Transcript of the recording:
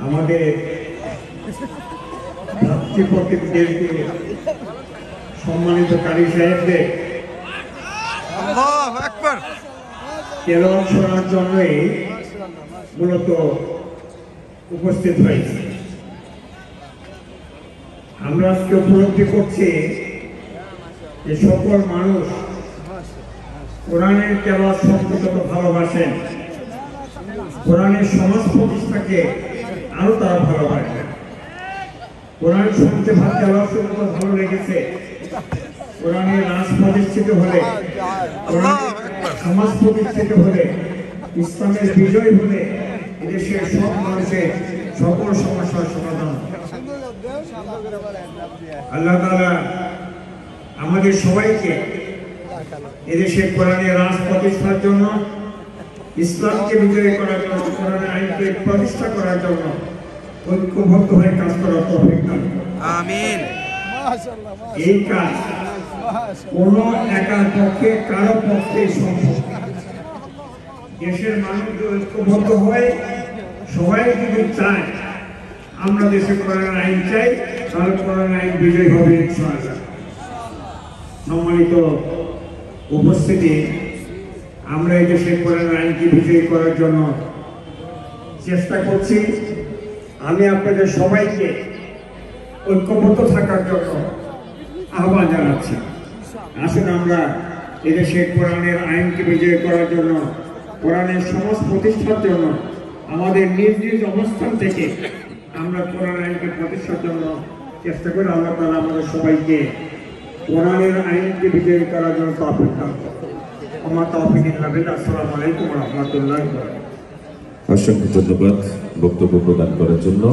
আমাদের ভাতৃপ্রতিমদেরকে সম্মানিত কারি সাহেবদের তেলাওয়াত শোনার জন্যই মূলত উপস্থিত হয়েছে। আমরা আজকে উপলব্ধি করছি যে সকল মানুষ কোরআনের তেলাওয়াত সম্পর্কে ভালোবাসেন, কোরআনের সমাজ প্রতিষ্ঠাকে আরো তারা ভালোবাসেন। কোরআন শুনতে তেলাওয়াত শুনতে ভালো লেগেছে। কোরআনের রাজ প্রতিষ্ঠিত হলে, সমাজ প্রতিষ্ঠিত হলে, ইসলামের বিজয় হলে এদেশের সব মানুষের সকল সমস্যার সমাধান। আল্লাহ তাআলা আমাদের সবাইকে এদেশের কোরআনের রাজ প্রতিষ্ঠার জন্য, ইসলামকে বিজয় করার জন্য, কোরআনের আইনকে প্রতিষ্ঠা করার জন্য ঐক্যবদ্ধ হয়ে কাজ করার তৌফিক দান করুন। আমিন। এই কাজ কোন একার পক্ষে কারো পক্ষে সম্ভব। দেশের মানুষ ঐক্যবদ্ধ হয়ে সবাই যদি চায়, আমরা দেশে কোরআনের আইন চাই, তাহলে কোরআনের আইন বিজয় হবে ইনশাআল্লাহ। সম্মানিত উপস্থিতি, আমরা এই দেশে কোরআনের আইনকে বিজয়ী করার জন্য চেষ্টা করছি। আমি আপনাদের সবাইকে ঐক্যবদ্ধ থাকার জন্য আহ্বান জানাচ্ছি। আসুন আমরা এদেশে কোরআনের আইনকে বিজয় করার জন্য, কোরআনের সমাজ প্রতিষ্ঠার জন্য আমাদের নিজ নিজ অবস্থান থেকে আমরা কোরআন আইনকে প্রতিষ্ঠার জন্য চেষ্টা করি। আল্লাহ তাআলা আমাদের সবাইকে কোরআনের আইনকে বিজয়ী করার জন্য তৌফিক দান করুন। আমার তৌফিক ইল্লা বিল্লাহ। আসসালামু আলাইকুম ওয়া রাহমাতুল্লাহি ওয়া বারাকাতুহু। অসংখ্য ধন্যবাদ বক্তব্য প্রদান করার জন্য।